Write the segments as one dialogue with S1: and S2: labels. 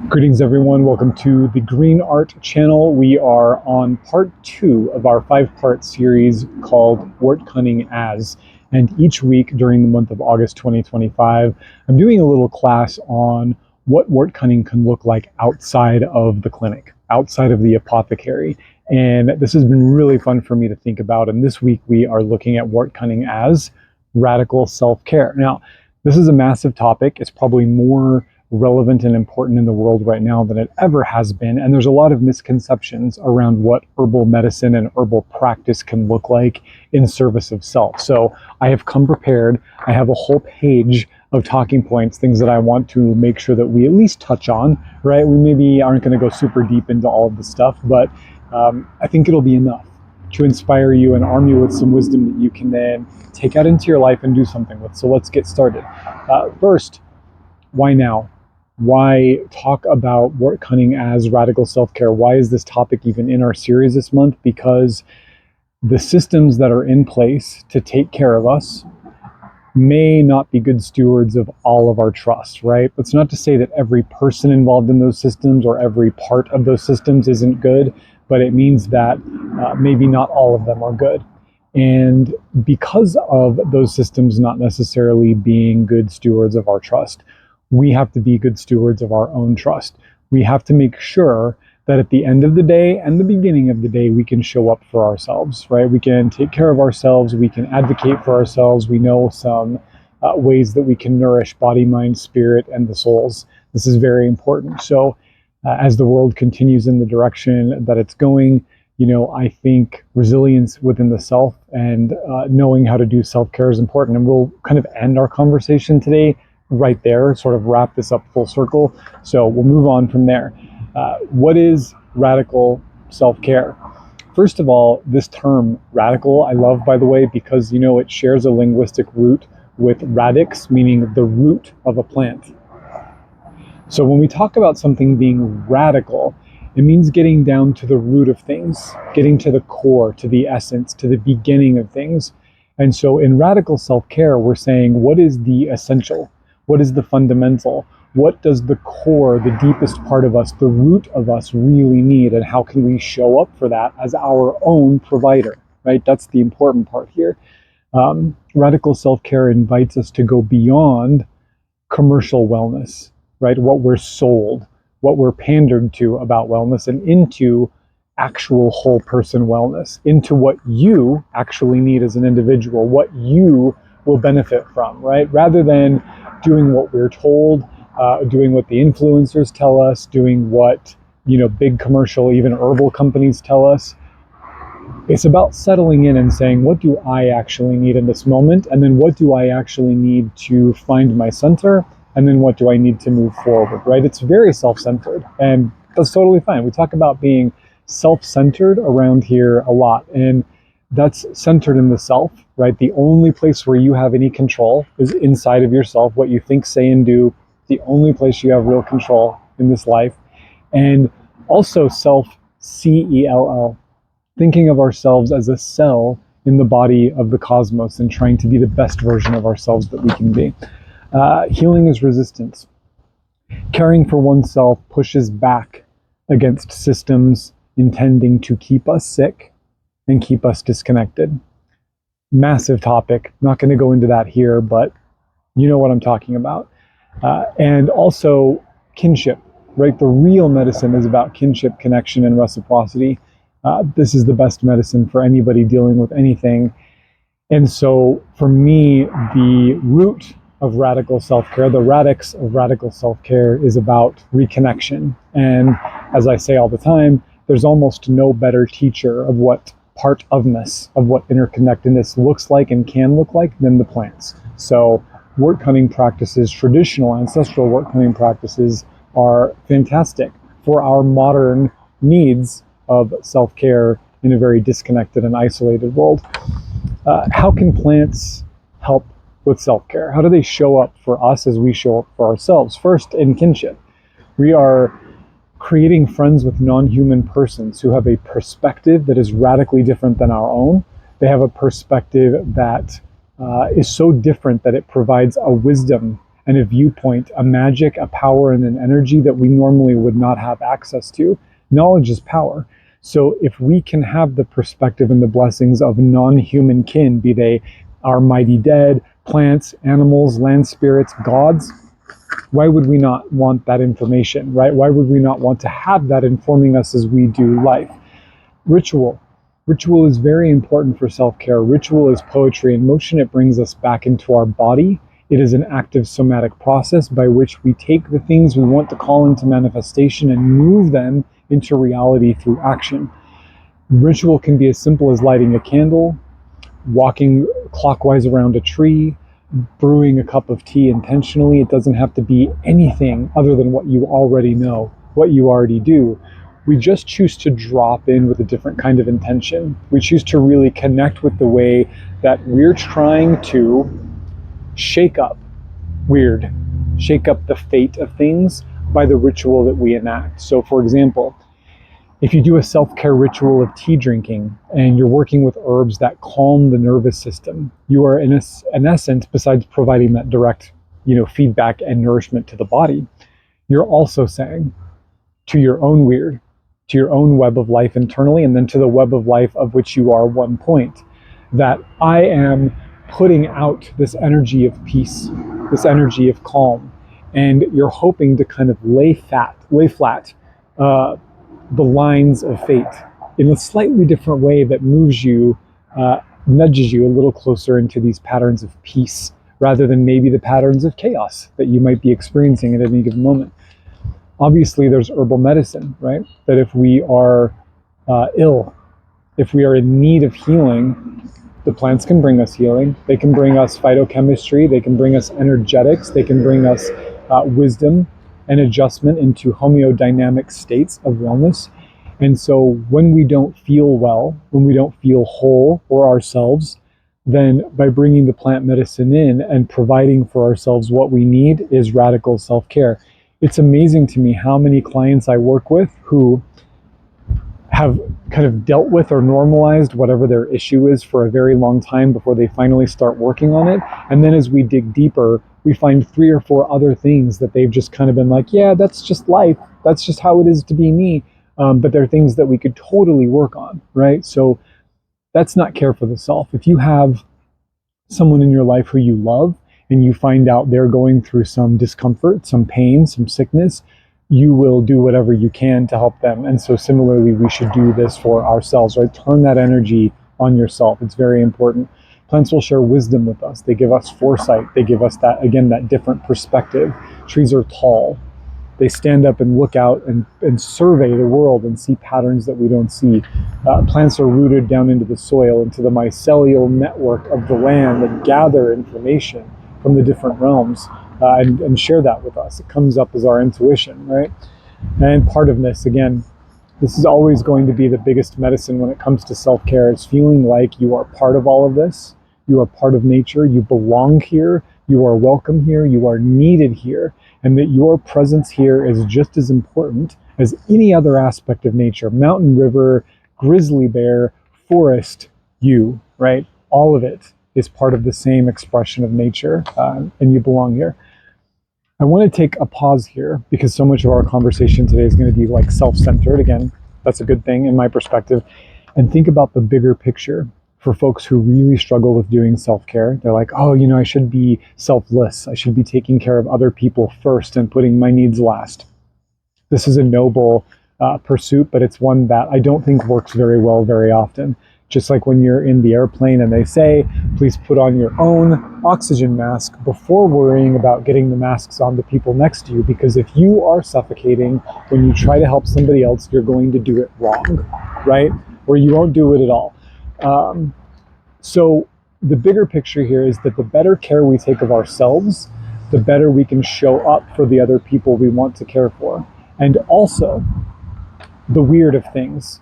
S1: Greetings everyone, welcome to the Green Art channel. We are on part 2 of our 5-part series called Wortcunning As. And each week during the month of August 2025, I'm doing a little class on what wortcunning can look like outside of the clinic, outside of the apothecary. And this has been really fun for me to think about. And this week we are looking at wortcunning as radical self-care. Now, this is a massive topic. It's probably more relevant and important in the world right now than it ever has been. And there's a lot of misconceptions around what herbal medicine and herbal practice can look like in service of self. So I have come prepared. I have a whole page of talking points, things that I want to make sure that we at least touch on, right? We maybe aren't going to go super deep into all of the stuff, but I think it'll be enough to inspire you and arm you with some wisdom that you can then take out into your life and do something with. So let's get started. First, why now? Why talk about wortcunning as radical self-care? Why is this topic even in our series this month? Because the systems that are in place to take care of us may not be good stewards of all of our trust, right? That's not to say that every person involved in those systems or every part of those systems isn't good, but it means that maybe not all of them are good. And because of those systems not necessarily being good stewards of our trust, we have to be good stewards of our own trust. We have to make sure that at the end of the day and the beginning of the day, we can show up for ourselves, right? We can take care of ourselves. We can advocate for ourselves. We know some ways that we can nourish body, mind, spirit, and the souls. This is very important. So as the world continues in the direction that it's going, I think resilience within the self and knowing how to do self-care is important. And we'll kind of end our conversation today right there, sort of wrap this up full circle. So we'll move on from there. What is radical self-care? First of all, this term radical, I love, by the way, because, it shares a linguistic root with radix, meaning the root of a plant. So when we talk about something being radical, it means getting down to the root of things, getting to the core, to the essence, to the beginning of things. And so in radical self-care, we're saying, what is the essential? What is the fundamental? What does the core, the deepest part of us, the root of us really need? And how can we show up for that as our own provider, right? That's the important part here. Radical self-care invites us to go beyond commercial wellness, right? What we're sold, what we're pandered to about wellness, and into actual whole person wellness, into what you actually need as an individual, what you will benefit from, right? Rather than doing what we're told, doing what the influencers tell us, doing what, big commercial, even herbal companies tell us. It's about settling in and saying, what do I actually need in this moment? And then what do I actually need to find my center? And then what do I need to move forward, right? It's very self-centered, and that's totally fine. We talk about being self-centered around here a lot, and that's centered in the self, right? The only place where you have any control is inside of yourself, what you think, say, and do. The only place you have real control in this life. And also self-C-E-L-L, thinking of ourselves as a cell in the body of the cosmos and trying to be the best version of ourselves that we can be. Healing is resistance. Caring for oneself pushes back against systems intending to keep us sick and keep us disconnected. Massive topic. Not going to go into that here, but you know what I'm talking about. And also kinship, right? The real medicine is about kinship, connection, and reciprocity. This is the best medicine for anybody dealing with anything. And so for me, the root of radical self-care, the radix of radical self-care, is about reconnection. And as I say all the time, there's almost no better teacher of what part ofness, of what interconnectedness looks like and can look like, than the plants. So wortcunning practices, traditional ancestral wortcunning practices, are fantastic for our modern needs of self-care in a very disconnected and isolated world. How can plants help with self-care? How do they show up for us as we show up for ourselves? First, in kinship. We are creating friends with non-human persons who have a perspective that is radically different than our own. They have a perspective that is so different that it provides a wisdom and a viewpoint, a magic, a power, and an energy that we normally would not have access to. Knowledge is power. So if we can have the perspective and the blessings of non-human kin, be they our mighty dead, plants, animals, land spirits, gods, why would we not want that information, right? Why would we not want to have that informing us as we do life? Ritual. Ritual is very important for self-care. Ritual is poetry in motion. It brings us back into our body. It is an active somatic process by which we take the things we want to call into manifestation and move them into reality through action. Ritual can be as simple as lighting a candle, walking clockwise around a tree, brewing a cup of tea intentionally. It doesn't have to be anything other than what you already know, what you already do. We just choose to drop in with a different kind of intention. We choose to really connect with the way that we're trying to shake up the fate of things by the ritual that we enact. So for example, if you do a self-care ritual of tea drinking and you're working with herbs that calm the nervous system, you are in essence, besides providing that direct, feedback and nourishment to the body, you're also saying to your own weird, to your own web of life internally, and then to the web of life of which you are one point, that I am putting out this energy of peace, this energy of calm, and you're hoping to kind of lay flat the lines of fate in a slightly different way that moves you, nudges you a little closer into these patterns of peace rather than maybe the patterns of chaos that you might be experiencing at any given moment. Obviously, there's herbal medicine, right? That if we are ill, if we are in need of healing, the plants can bring us healing. They can bring us phytochemistry. They can bring us energetics. They can bring us wisdom and adjustment into homeodynamic states of wellness. And so when we don't feel well, when we don't feel whole or ourselves, then by bringing the plant medicine in and providing for ourselves what we need is radical self-care. It's amazing to me how many clients I work with who have kind of dealt with or normalized whatever their issue is for a very long time before they finally start working on it. And then as we dig deeper, we find 3 or 4 other things that they've just kind of been like, yeah, that's just life. That's just how it is to be me. But they're things that we could totally work on, right? So that's not care for the self. If you have someone in your life who you love and you find out they're going through some discomfort, some pain, some sickness, you will do whatever you can to help them. And so similarly, we should do this for ourselves, right? Turn that energy on yourself. It's very important. Plants will share wisdom with us. They give us foresight. They give us that, again, that different perspective. Trees are tall. They stand up and look out and survey the world and see patterns that we don't see. Plants are rooted down into the soil, into the mycelial network of the land that gather information from the different realms and share that with us. It comes up as our intuition, right? And part of this, again, this is always going to be the biggest medicine when it comes to self-care, is feeling like you are part of all of this. You are part of nature. You belong here. You are welcome here. You are needed here. And that your presence here is just as important as any other aspect of nature. Mountain, river, grizzly bear, forest, you, right? All of it is part of the same expression of nature, and you belong here. I want to take a pause here because so much of our conversation today is going to be like self-centered. Again, that's a good thing in my perspective. And think about the bigger picture for folks who really struggle with doing self-care. They're like, oh, I should be selfless. I should be taking care of other people first and putting my needs last. This is a noble pursuit, but it's one that I don't think works very well very often. Just like when you're in the airplane and they say, please put on your own oxygen mask before worrying about getting the masks on the people next to you. Because if you are suffocating when you try to help somebody else, you're going to do it wrong, right? Or you won't do it at all. So the bigger picture here is that the better care we take of ourselves, the better we can show up for the other people we want to care for. And also, the weird of things,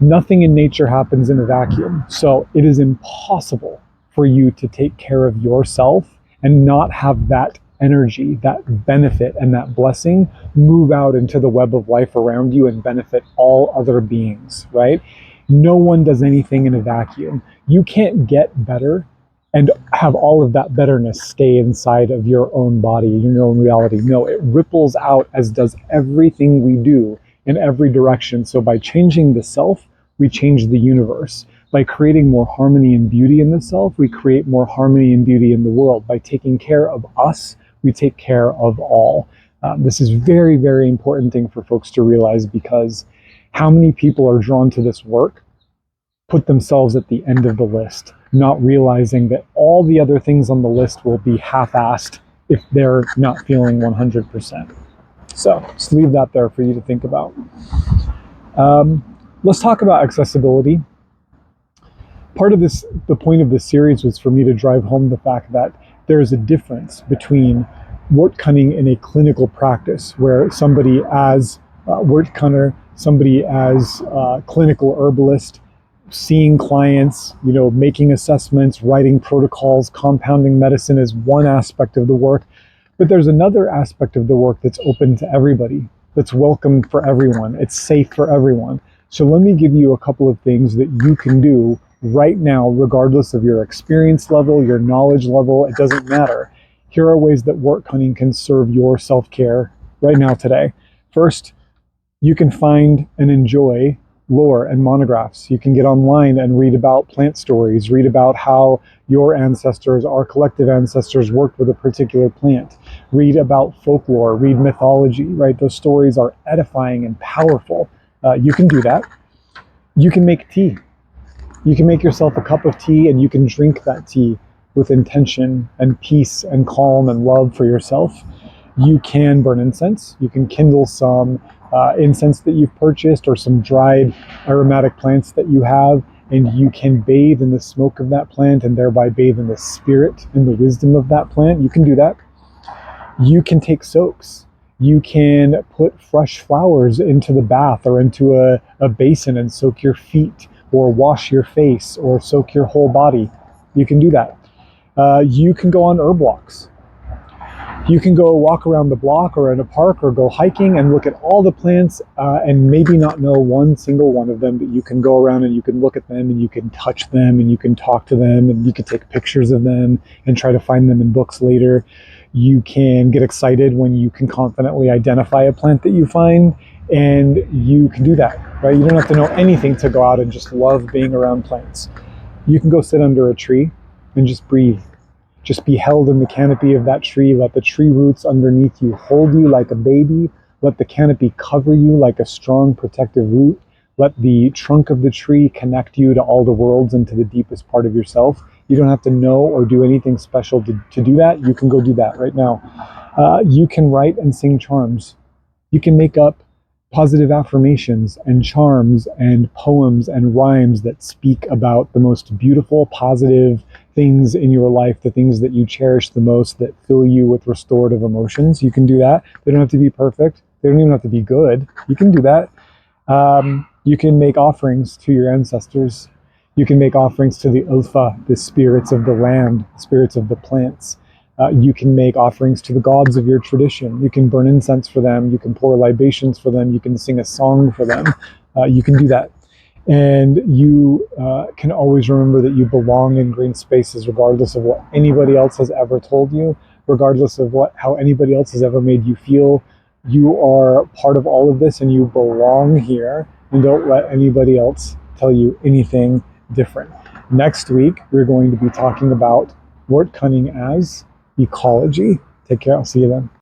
S1: nothing in nature happens in a vacuum. So it is impossible for you to take care of yourself and not have that energy, that benefit, and that blessing move out into the web of life around you and benefit all other beings, right? No one does anything in a vacuum. You can't get better and have all of that betterness stay inside of your own body, your own reality. No, it ripples out, as does everything we do, in every direction. So by changing the self, we change the universe. By creating more harmony and beauty in the self, we create more harmony and beauty in the world. By taking care of us, we take care of all. This is very, very important thing for folks to realize, because how many people are drawn to this work put themselves at the end of the list, not realizing that all the other things on the list will be half-assed if they're not feeling 100%. So just leave that there for you to think about. Let's talk about accessibility. Part of this, the point of this series was for me to drive home the fact that there is a difference between Wortcunning in a clinical practice, where somebody as Wortcunner, somebody as clinical herbalist, seeing clients, making assessments, writing protocols, compounding medicine is one aspect of the work. But there's another aspect of the work that's open to everybody, that's welcome for everyone, it's safe for everyone. So let me give you a couple of things that you can do right now, regardless of your experience level, your knowledge level, it doesn't matter. Here are ways that Wortcunning can serve your self-care right now today. First, you can find and enjoy lore and monographs. You can get online and read about plant stories, read about how your ancestors, our collective ancestors, worked with a particular plant. Read about folklore, read mythology, right? Those stories are edifying and powerful. You can do that. You can make tea. You can make yourself a cup of tea, and you can drink that tea with intention and peace and calm and love for yourself. You can burn incense. You can kindle some incense that you've purchased, or some dried aromatic plants that you have, and you can bathe in the smoke of that plant and thereby bathe in the spirit and the wisdom of that plant. You can do that. You can take soaks. You can put fresh flowers into the bath or into a basin and soak your feet, or wash your face, or soak your whole body. You can do that. You can go on herb walks. You can go walk around the block or in a park, or go hiking and look at all the plants and maybe not know one single one of them, but you can go around and you can look at them and you can touch them and you can talk to them and you can take pictures of them and try to find them in books later. You can get excited when you can confidently identify a plant that you find, and you can do that, right? You don't have to know anything to go out and just love being around plants. You can go sit under a tree and just breathe. Just be held in the canopy of that tree. Let the tree roots underneath you hold you like a baby. Let the canopy cover you like a strong protective root. Let the trunk of the tree connect you to all the worlds and to the deepest part of yourself. You don't have to know or do anything special to do that. You can go do that right now. You can write and sing charms. You can make up positive affirmations and charms and poems and rhymes that speak about the most beautiful, positive things in your life, the things that you cherish the most, that fill you with restorative emotions. You can do that. They don't have to be perfect. They don't even have to be good. You can do that. You can make offerings to your ancestors. You can make offerings to the Ulfa, the spirits of the land, spirits of the plants. You can make offerings to the gods of your tradition. You can burn incense for them. You can pour libations for them. You can sing a song for them. You can do that. And you can always remember that you belong in green spaces, regardless of what anybody else has ever told you, regardless of how anybody else has ever made you feel. You are part of all of this, and you belong here, and don't let anybody else tell you anything different. Next week, we're going to be talking about Wortcunning as ecology. Take care. I'll see you then.